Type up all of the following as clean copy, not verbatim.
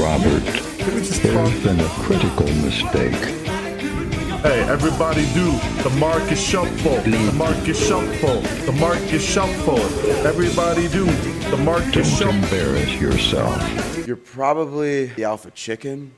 Robert, there's been a critical mistake. Hey, everybody do the Marcus Shuffle, the Marcus Shuffle, the Marcus Shuffle. Everybody do the Marcus Don't Shuffle. embarrass yourself. You're probably the alpha chicken.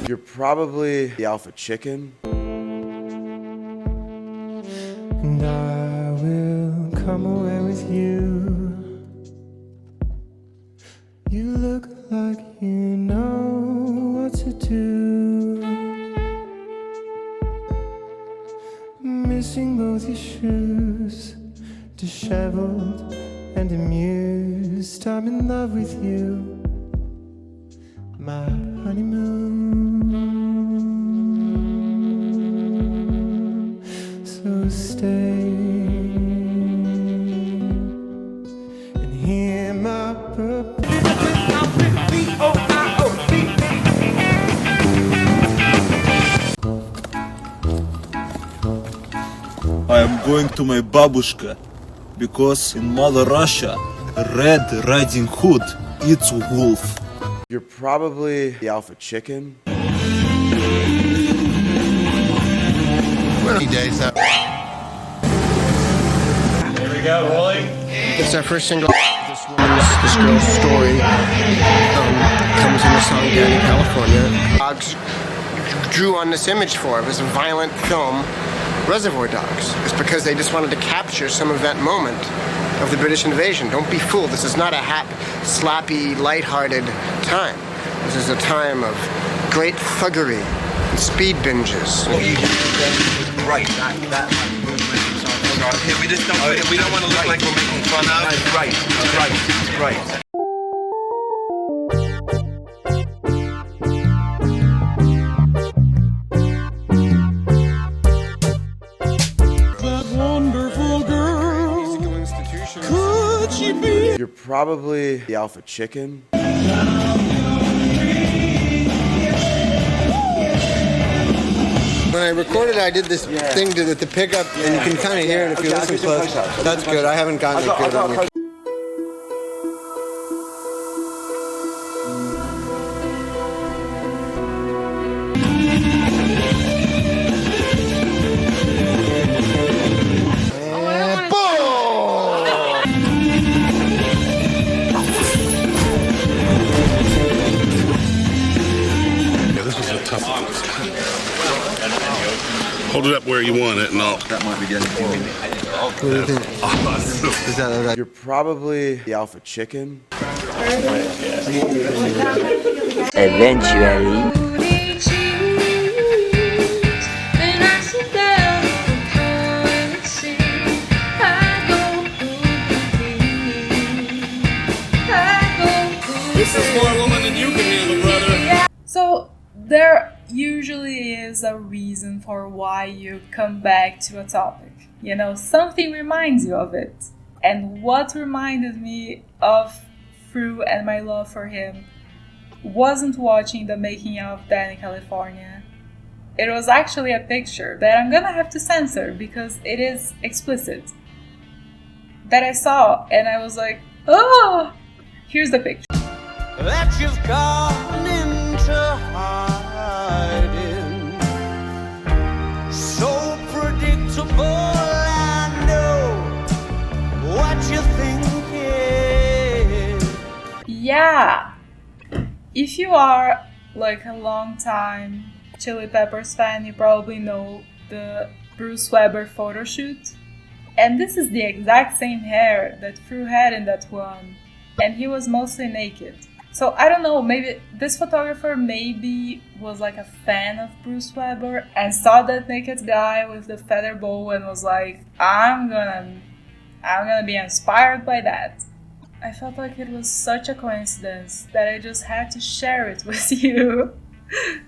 You're probably the alpha chicken. And I will come away with you. You look like you know what to do. Missing both your shoes, disheveled and amused. I'm in love with you, my honeymoon. So stay and hear my I am going to my babushka because in Mother Russia, Red Riding Hood eats wolf. You're probably the alpha chicken. Days up. Here we go, rolling. It's our first single. This girl's story comes in the song down in California. Dogs drew on this image for it was a violent film, Reservoir Dogs. It's because they just wanted to capture some of that moment of the British invasion. Don't be fooled. This is not a slappy, lighthearted time. This is a time of great thuggery and speed binges. Right, that movement. We just don't. We don't want to look like we're making fun of. Right, right. that wonderful girl. Could she be? You're probably the alpha chicken. When I recorded it, I did this thing with the pickup, and you can kind of hear it if you listen close. That's good. I haven't gotten it good on you. Hold it up where you want it, and I'll. What do you think? Is that right? You're probably the alpha chicken. Eventually. This is more woman than you can handle, brother. So there usually is a reason for why you come back to a topic. You know, something reminds you of it. And what reminded me of Fru and my love for him wasn't watching the making of Dan in California. It was actually a picture that I'm gonna have to censor because it is explicit. That I saw and I was like, oh, here's the picture. That you've gone into hiding. So predictable, I know what you're thinking. Yeah, if you are like a long time Chili Peppers fan, you probably know the Bruce Weber photo shoot. And this is the exact same hair that Fru had in that one. And he was mostly naked. So I don't know, maybe this photographer maybe was like a fan of Bruce Weber and saw that naked guy with the feather bow and was like, I'm gonna be inspired by that. I felt like it was such a coincidence that I just had to share it with you.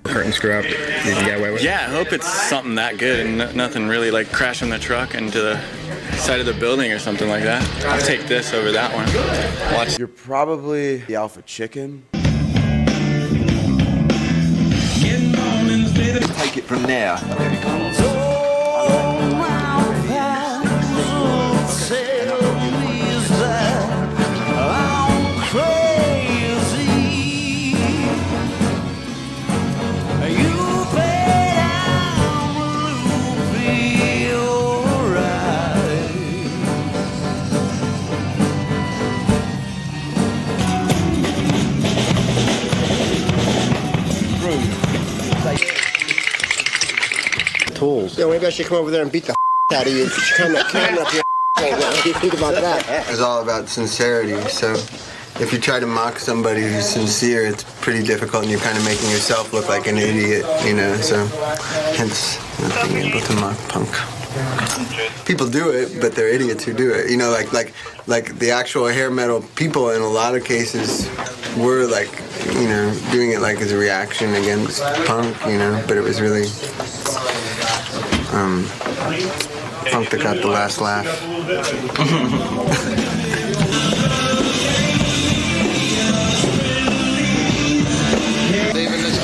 Curtain screw up, you can get away with it? Yeah, I hope it's something that good and nothing really like crashing the truck into the side of the building or something like that. I'll take this over that one. Watch. You're probably the alpha chicken. Take it from there. Tools. Yeah, maybe I should come over there and beat the out of you. You come up here. What do you think about that? It's all about sincerity. So if you try to mock somebody who's sincere, it's pretty difficult, and you're kind of making yourself look like an idiot, you know. So hence not being able to mock punk. People do it, but they're idiots who do it. You know, like the actual hair metal people in a lot of cases were like, you know, doing it like as a reaction against punk, you know. But it was really punk that got the last laugh.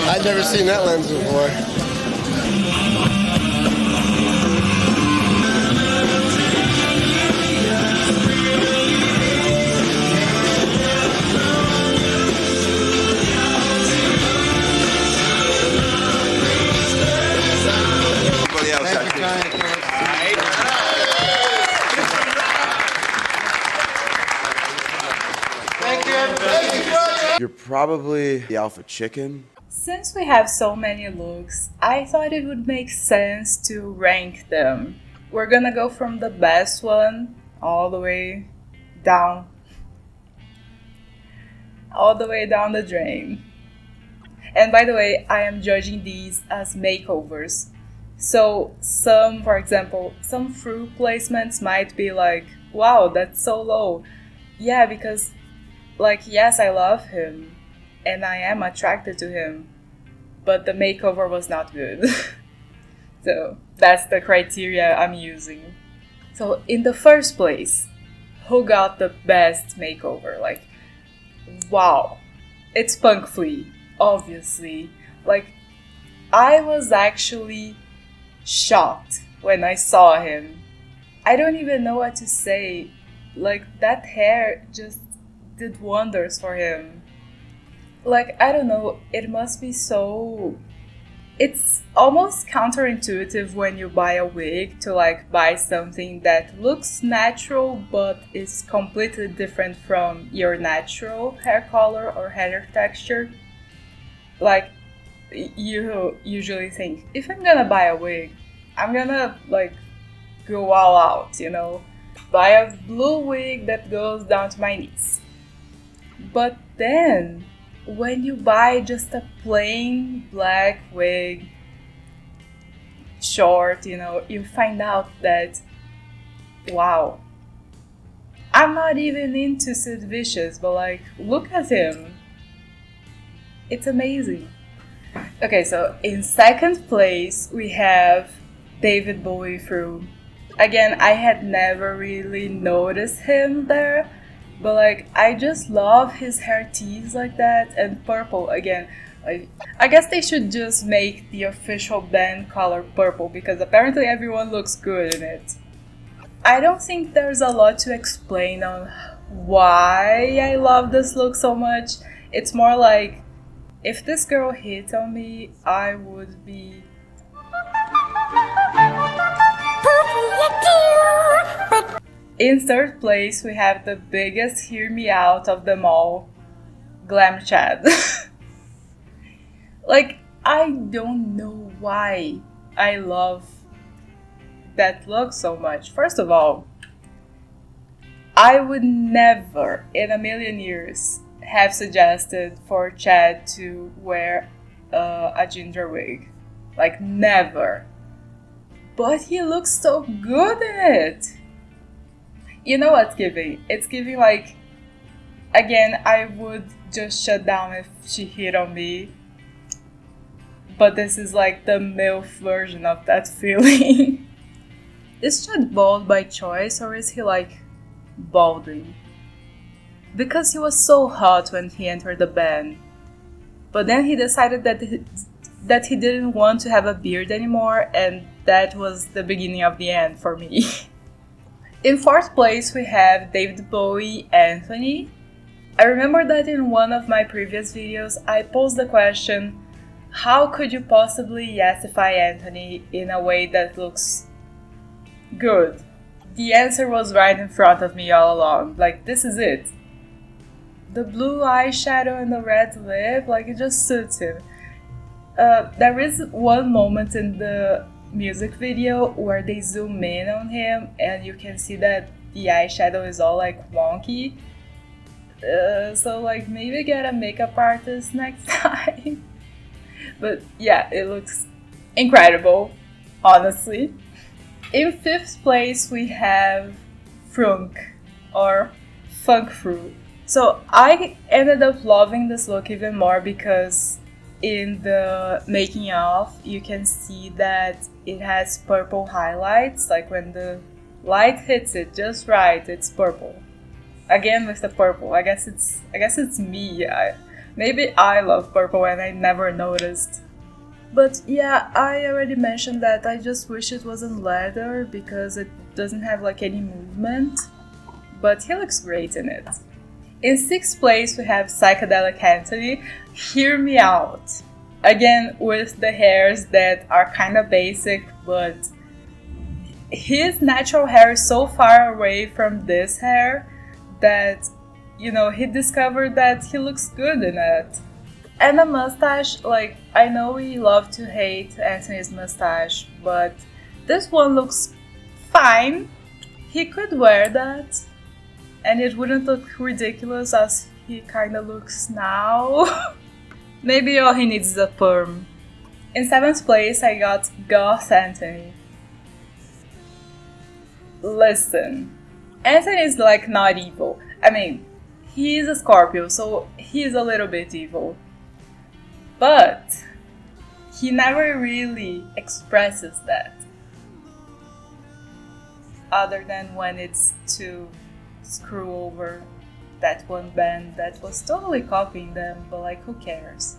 I'd never seen that lens before. You're probably the alpha chicken. Since we have so many looks, I thought it would make sense to rank them. We're gonna go from the best one all the way down. All the way down the drain. And by the way, I am judging these as makeovers. So for example, some Fru placements might be like, wow, that's so low. Yeah, because like, yes, I love him and I am attracted to him, but the makeover was not good. So that's the criteria I'm using. So in the first place, who got the best makeover? Like, wow, it's Punk Flea, obviously. Like, I was actually shocked when I saw him. I don't even know what to say. Like, that hair just did wonders for him. Like, I don't know, it must be so... It's almost counterintuitive when you buy a wig to like buy something that looks natural but is completely different from your natural hair color or hair texture. Like, you usually think, if I'm gonna buy a wig, I'm gonna like go all out, you know? Buy a blue wig that goes down to my knees. But then, when you buy just a plain black wig, short, you know, you find out that, wow, I'm not even into Sid Vicious, but like, look at him. It's amazing. Okay, so in second place, we have David Bowie Fru. Again, I had never really noticed him there, but like, I just love his hair tees like that, and purple again. I guess they should just make the official band color purple, because apparently everyone looks good in it. I don't think there's a lot to explain on why I love this look so much. It's more like, if this girl hit on me, I would be... In third place, we have the biggest hear me out of them all, Glam Chad. Like, I don't know why I love that look so much. First of all, I would never in a million years have suggested for Chad to wear a ginger wig. Like, never. But he looks so good in it. You know what's giving? It's giving like, again, I would just shut down if she hit on me. but this is like the MILF version of that feeling. Is Chad bald by choice, or is he like balding? Because he was so hot when he entered the band, but then he decided that he didn't want to have a beard anymore, and that was the beginning of the end for me. In fourth place we have David Bowie Anthony. I remember that in one of my previous videos I posed the question, how could you possibly yesify Anthony in a way that looks good? The answer was right in front of me all along, like this is it. The blue eyeshadow and the red lip, like it just suits him. There is one moment in the music video where they zoom in on him and you can see that the eyeshadow is all like wonky. So like maybe get a makeup artist next time. But yeah, it looks incredible, honestly. In fifth place we have Frunk, or Funk Fru. So I ended up loving this look even more because in the making of you can see that it has purple highlights, like when the light hits it just right, it's purple. Again with the purple, I guess it's me. Maybe I love purple and I never noticed. But yeah, I already mentioned that I just wish it wasn't leather because it doesn't have like any movement, but he looks great in it. In sixth place we have Psychedelic Anthony. Hear me out. Again with the hairs that are kind of basic, but his natural hair is so far away from this hair that, you know, he discovered that he looks good in it. And the mustache, like, I know we love to hate Anthony's mustache, but this one looks fine. He could wear that and it wouldn't look ridiculous as he kinda looks now. Maybe all he needs is a perm. In seventh place I got Goth Anthony. Listen, Anthony is like not evil. I mean, he is a Scorpio, so he is a little bit evil. But he never really expresses that. Other than when it's to screw over that one band that was totally copying them, but like who cares?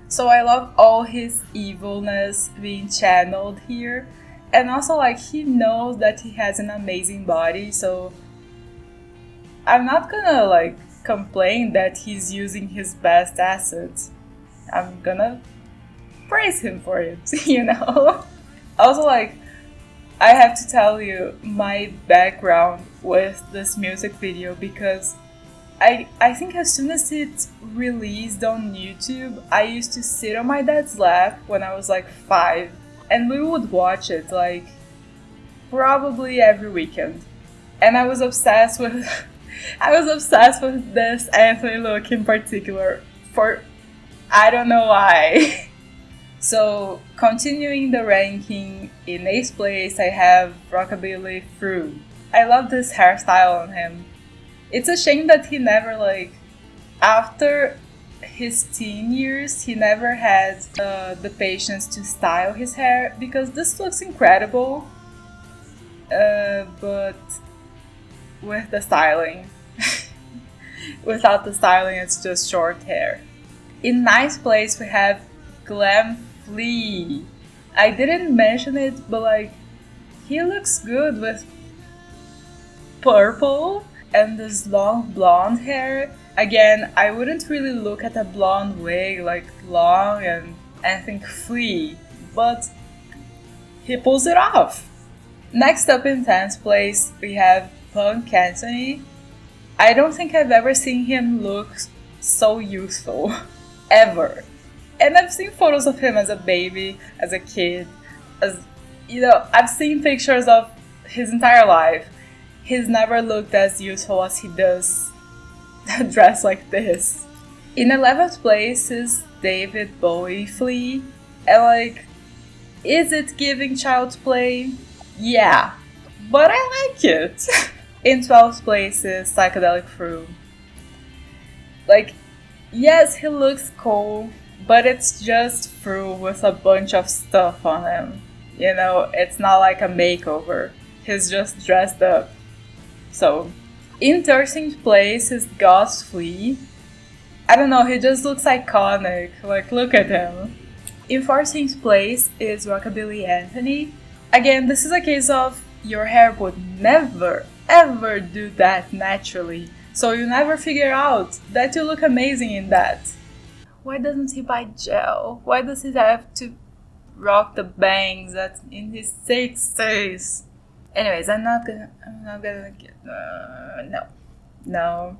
So I love all his evilness being channeled here, and also like he knows that he has an amazing body, so I'm not gonna like complain that he's using his best assets. I'm gonna praise him for it, you know? Also like, I have to tell you my background with this music video because I think as soon as it released on YouTube, I used to sit on my dad's lap when I was like 5 and we would watch it like probably every weekend. And I was obsessed with this Anthony look in particular for I don't know why. So continuing the ranking, in 8th place I have Rockabilly Fru. I love this hairstyle on him. It's a shame that he never like, after his teen years, he never had the patience to style his hair because this looks incredible, but with the styling. Without the styling, it's just short hair. In 9th place we have Glam Flea. I didn't mention it, but like, he looks good with purple and this long blonde hair. Again, I wouldn't really look at a blonde wig like long and think Flea, but he pulls it off. Next up in 10th place we have Punk Anthony. I don't think I've ever seen him look so youthful. Ever. And I've seen photos of him as a baby, as a kid, as, you know, I've seen pictures of his entire life. He's never looked as youthful as he does dressed like this. In 11th place is David Bowie Flea. And like, is it giving child's play? Yeah, but I like it. In 12th place is Psychedelic Fru. Like, yes, he looks cool, but it's just Fru with a bunch of stuff on him. You know, it's not like a makeover. He's just dressed up. So, in 13th place is Gus Flea. I don't know, he just looks iconic. Like, look at him. In 14th place is Rockabilly Anthony. Again, this is a case of your hair would never, ever do that naturally. So you never figure out that you look amazing in that. Why doesn't he buy gel? Why does he have to rock the bangs in his 60s? Anyways, I'm not gonna get, no.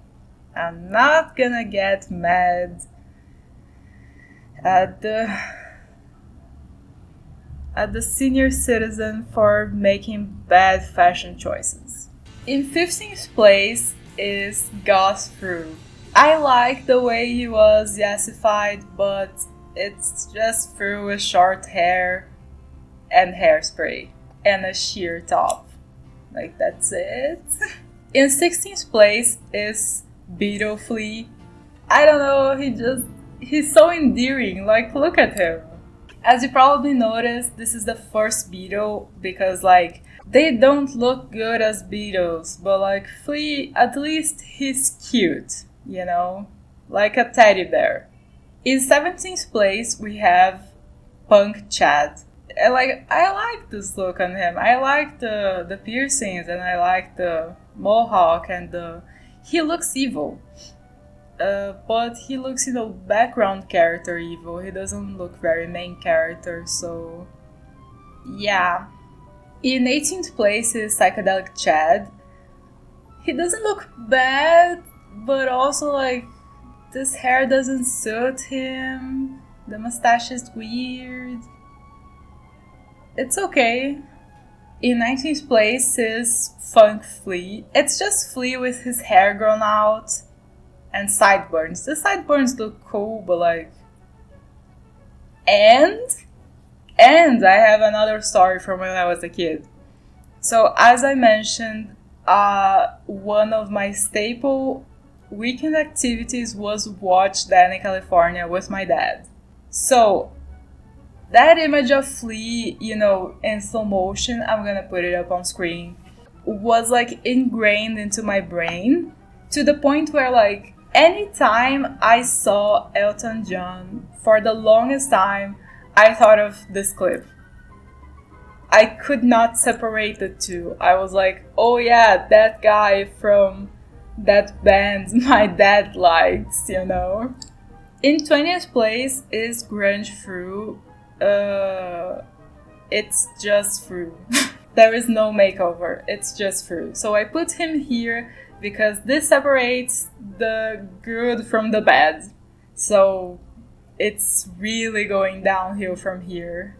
I'm not gonna get mad at the senior citizen for making bad fashion choices. In 15th place is Gus Fru. I like the way he was yassified, but it's just Fru with short hair and hairspray and a sheer top. Like, that's it. In 16th place is Beetle Flea. I don't know, he's so endearing, like, look at him. As you probably noticed, this is the first Beetle because, like, they don't look good as Beetles, but, like, Flea, at least he's cute, you know? Like a teddy bear. In 17th place, we have Punk Chad. And, like, I like this look on him. I like the piercings and I like the mohawk and he looks evil. But he looks, background character evil. He doesn't look very main character, so yeah. In 18th place is Psychedelic Chad. He doesn't look bad, but also, like, this hair doesn't suit him. The mustache is weird. It's okay. In 19th place is Funk Flea. It's just Flea with his hair grown out and sideburns. The sideburns look cool, but like... And I have another story from when I was a kid. So as I mentioned, one of my staple weekend activities was watch Danny California with my dad. So that image of Flea, in slow motion, I'm gonna put it up on screen, was like ingrained into my brain to the point where, like, anytime I saw Elton John, for the longest time, I thought of this clip. I could not separate the two. I was like, oh yeah, that guy from that band my dad likes, In 20th place is Grunge Fru. It's just Fru. There is no makeover, it's just Fru. So I put him here because this separates the good from the bad. So it's really going downhill from here.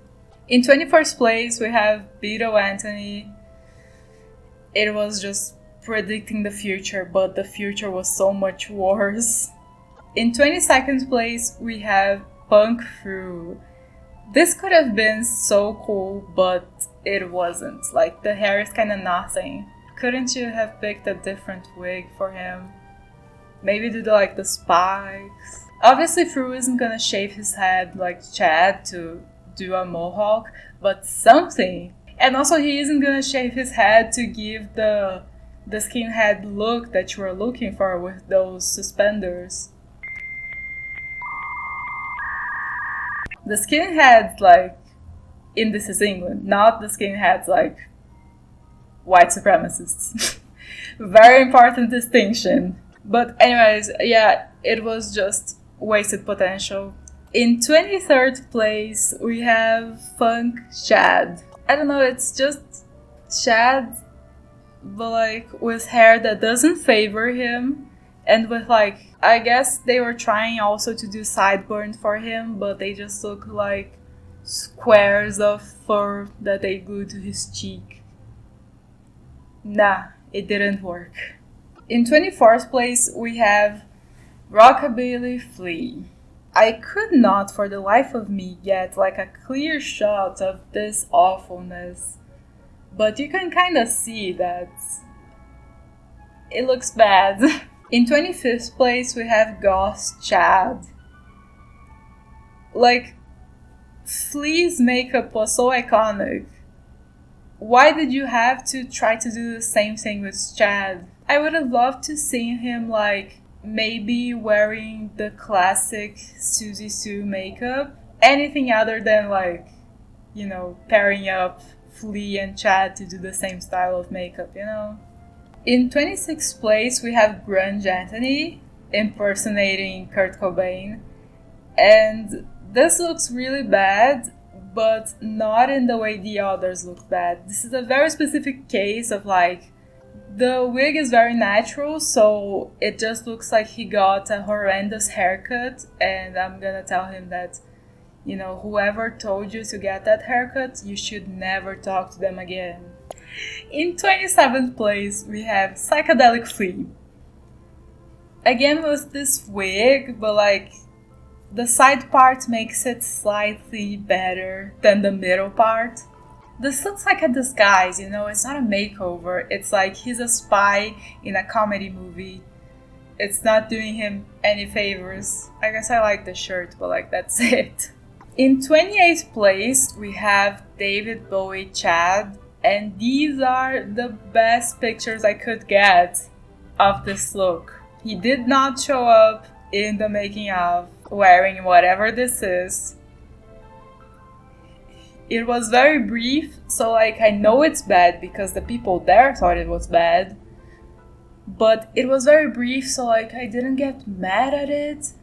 In 21st place, we have Beetle Anthony. It was just predicting the future, but the future was so much worse. In 22nd place, we have Punk Fru. This could have been so cool, but it wasn't. Like, the hair is kind of nothing. Couldn't you have picked a different wig for him? Maybe do the spikes? Obviously, Fru isn't gonna shave his head like Chad to do a mohawk, but something. And also, he isn't gonna shave his head to give the skinhead look that you were looking for with those suspenders. The skinheads, in This Is England, not the skinheads, white supremacists. Very important distinction. But anyways, yeah, it was just wasted potential. In 23rd place, we have Funk Chad. I don't know, it's just Chad, but with hair that doesn't favor him. And with I guess they were trying also to do sideburns for him, but they just look like squares of fur that they glued to his cheek. Nah, it didn't work. In 24th place, we have Rockabilly Flea. I could not for the life of me get a clear shot of this awfulness, but you can kind of see that it looks bad. In 25th place, we have Ghost Chad. Like, Flea's makeup was so iconic. Why did you have to try to do the same thing with Chad? I would have loved to see him, like, maybe wearing the classic Suzy Sue makeup. Anything other than, like, you know, pairing up Flea and Chad to do the same style of makeup, you know? In 26th place, we have Grunge Anthony impersonating Kurt Cobain. And this looks really bad, but not in the way the others look bad. This is a very specific case of, like, the wig is very natural, so it just looks like he got a horrendous haircut, and I'm gonna tell him that, you know, whoever told you to get that haircut, you should never talk to them again. In 27th place, we have Psychedelic Flea. Again with this wig, but like, the side part makes it slightly better than the middle part. This looks like a disguise, you know, it's not a makeover. It's like he's a spy in a comedy movie. It's not doing him any favors. I guess I like the shirt, but like, that's it. In 28th place, we have David Bowie Chad, and these are the best pictures I could get of this look. He did not show up in the making of wearing whatever this is. It was very brief, so like, I know it's bad because the people there thought it was bad, but it was very brief, so like, I didn't get mad at it.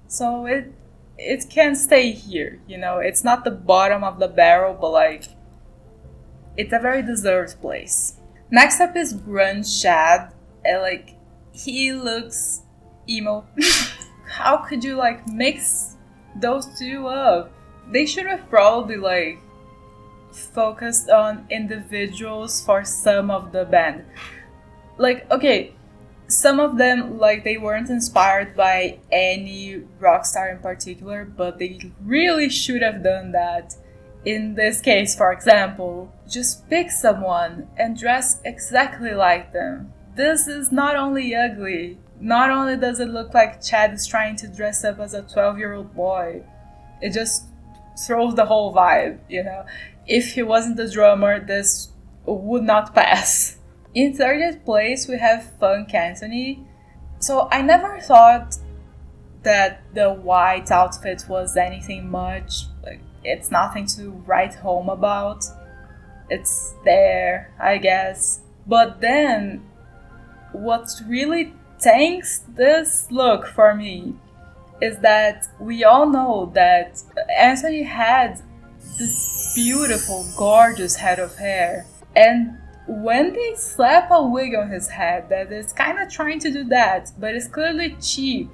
So it can stay here, you know, it's not the bottom of the barrel, but like, it's a very deserved place. Next up is Grunge Chad, and like, he looks emo. How could you like mix those two up? They should have probably like focused on individuals for some of the band. Like, okay, some of them, like, they weren't inspired by any rock star in particular, but they really should have done that. In this case, for example, just pick someone and dress exactly like them. This is not only ugly, not only does it look like Chad is trying to dress up as a 12-year-old boy, it just throws the whole vibe, you know. If he wasn't the drummer, this would not pass. In 30th place, we have Funk Anthony. So I never thought that the white outfit was anything much. Like, it's nothing to write home about. It's there, I guess. But then, what really tanks this look for me is that we all know that Anthony had this beautiful, gorgeous head of hair. And when they slap a wig on his head that is kind of trying to do that, but it's clearly cheap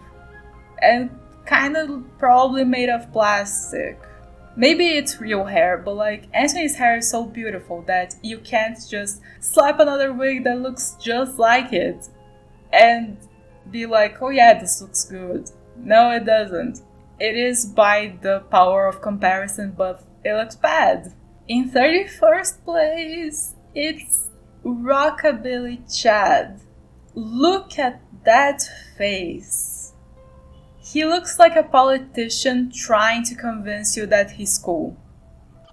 and kind of probably made of plastic. Maybe it's real hair, but like, Anthony's hair is so beautiful that you can't just slap another wig that looks just like it and be like, oh yeah, this looks good. No, it doesn't. It is by the power of comparison, but it looks bad. In 31st place, it's Rockabilly Chad. Look at that face. He looks like a politician trying to convince you that he's cool.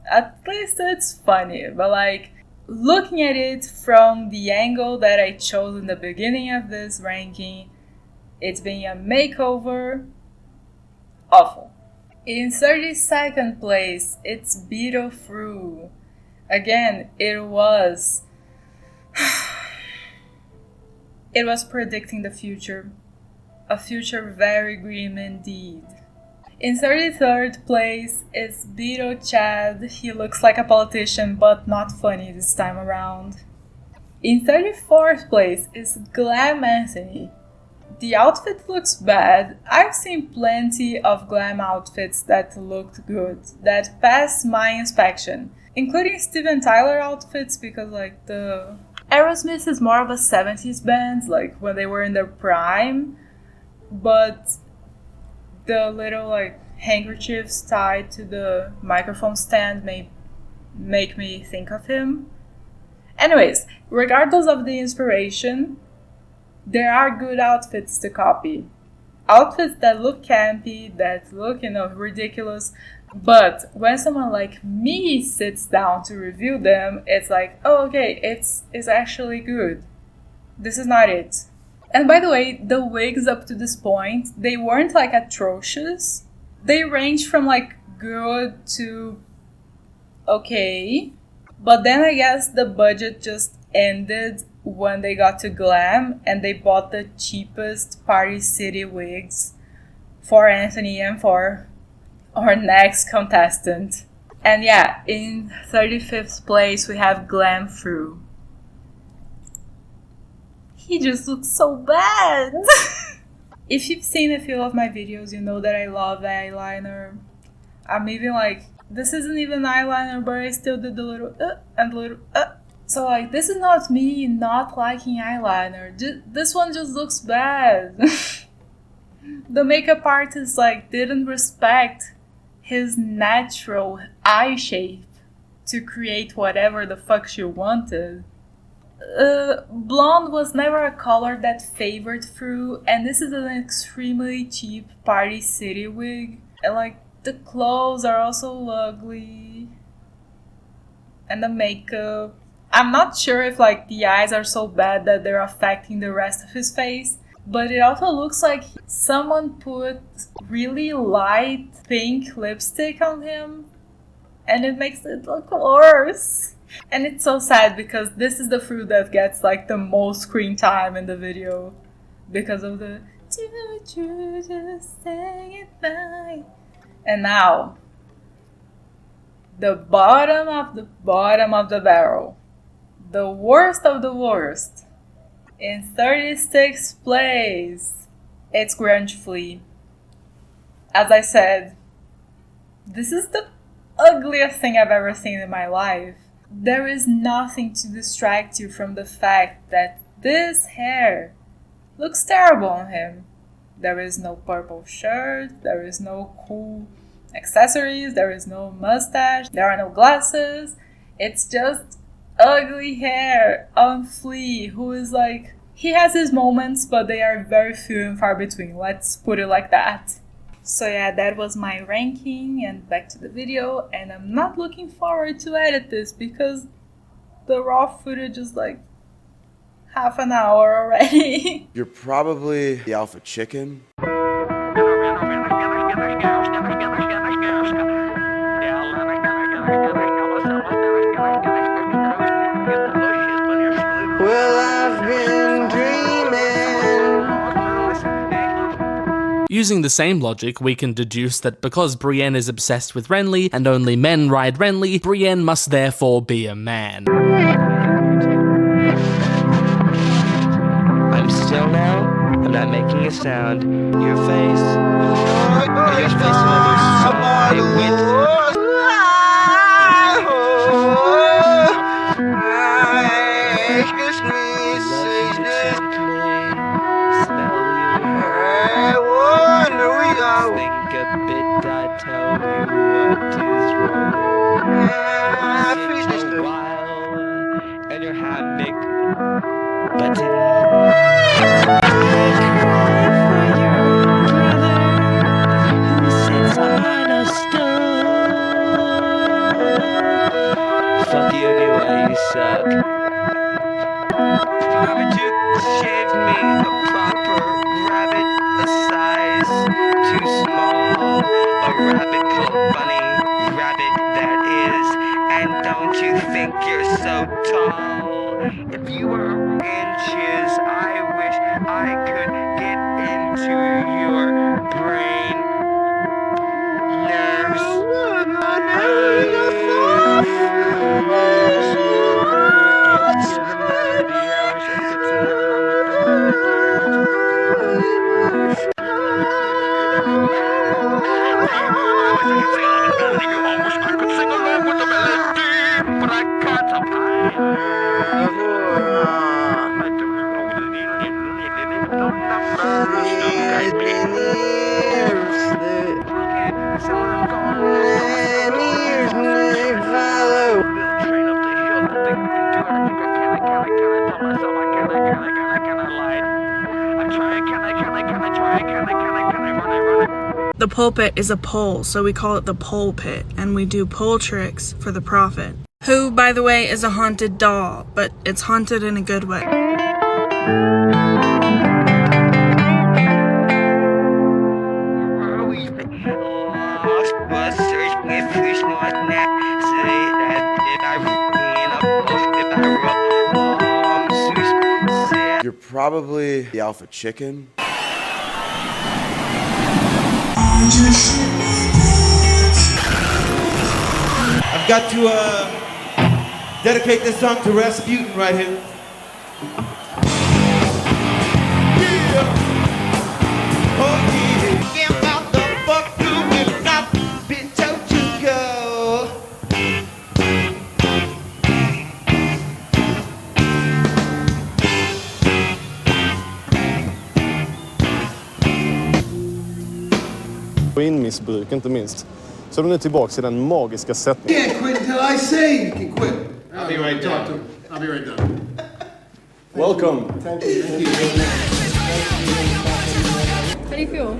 At least it's funny, but like, looking at it from the angle that I chose in the beginning of this ranking, it's being a makeover. Awful. In 32nd place, it's Frolic Fru. Again, it was predicting the future. A future very grim indeed. In 33rd place is Beto Chad. He looks like a politician, but not funny this time around. In 34th place is Glam Anthony. The outfit looks bad. I've seen plenty of glam outfits that looked good, that passed my inspection, including Steven Tyler outfits, because like, the Aerosmith is more of a 70s band, like when they were in their prime, but the little like handkerchiefs tied to the microphone stand may make me think of him. Anyways, regardless of the inspiration, there are good outfits to copy. outfits that look campy, that look, ridiculous. But when someone like me sits down to review them, it's like, oh, okay, it's actually good. This is not it. And by the way, the wigs up to this point, they weren't like atrocious. They ranged from like good to okay. But then I guess the budget just ended when they got to glam and they bought the cheapest Party City wigs for Anthony and for our next contestant. And yeah, in 35th place we have Glam Fru. He just looks so bad. If you've seen a few of my videos, you know that I love eyeliner. I'm even like, this isn't even eyeliner, but I still did the little and the little So like, this is not me not liking eyeliner. This one just looks bad. The makeup artist like didn't respect his natural eye shape to create whatever the fuck she wanted. Blonde was never a color that favored Fru, and this is an extremely cheap Party City wig. And like, the clothes are also ugly. And the makeup. I'm not sure if like the eyes are so bad that they're affecting the rest of his face, but it also looks like someone put really light pink lipstick on him, and it makes it look worse. And it's so sad because this is the Fru that gets like the most screen time in the video because of the "Did you just say goodbye?" And now, the bottom of the barrel, the worst of the worst. In 36th place, it's Grunge Flea. As I said, this is the ugliest thing I've ever seen in my life. There is nothing to distract you from the fact that this hair looks terrible on him. There is no purple shirt, there is no cool accessories, there is no mustache, there are no glasses. It's just ugly hair on Flea, who is like, he has his moments, but they are very few and far between. Let's put it like that. So yeah, that was my ranking, and back to the video, and I'm not looking forward to edit this because the raw footage is like half an hour already. You're probably the alpha chicken. Well, I've been dreaming. Using the same logic, we can deduce that because Brienne is obsessed with Renly, and only men ride Renly, Brienne must therefore be a man. I'm still now. I'm not making a sound. Your face. Your face moves so I went. Think a bit, I tell you what is wrong. It's a while, and your hammock button. Cry for your brother who sits on a stone. Fuck you anyway, you suck. Haven't you shaved me a proper rabbit, a size too small, a rabbit called Bunny, rabbit that is, and don't you think you're so tall? If you were inches, I wish I could get into your brain Can I try? The pulpit is a pole, so we call it the pole pit, and we do pole tricks for the prophet. Who, by the way, is a haunted doll, but it's haunted in a good way. You're probably the alpha chicken. I've got to dedicate this song to Rasputin right here. Missbruk inte minst. Så de är tillbaka i den magiska sättningen. Can't quit until I say you can quit. I'll be right down. I'll be right down. Welcome. Thank you. Thank you. How do you feel?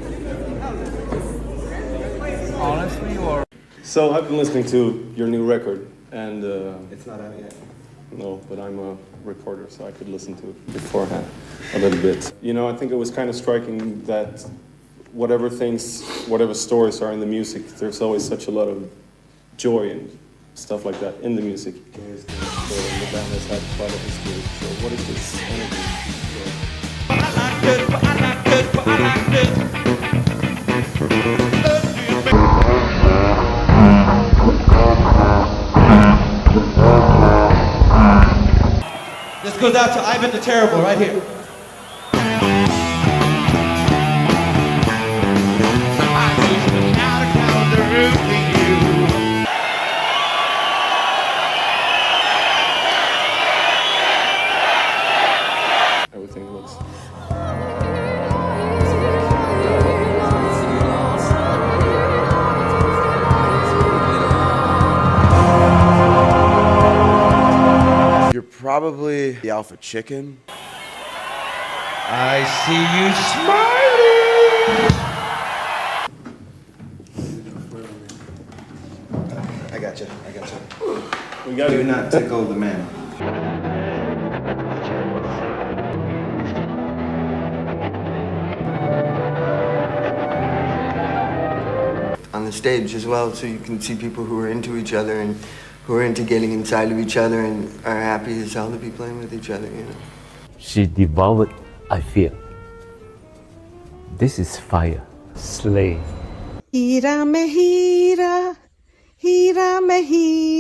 Honestly, or So I've been listening to your new record, and It's not out yet. no, but I'm a reporter, so I could listen to it beforehand a little bit. You know, I think it was kind of striking that whatever stories are in the music, there's always such a lot of joy and stuff like that in the music. So the band has had quite a history. So what is this energy? This goes out to Ivan the Terrible right here. Everything looks. You're probably the alpha chicken. I see you smiling. I got you. I got you. We got Do not tickle the man. On the stage as well, so you can see people who are into each other and who are into getting inside of each other and are happy as hell to be playing with each other, you know. She devoured, I feel. This is fire. Slay. Hira me hira, hira me hira.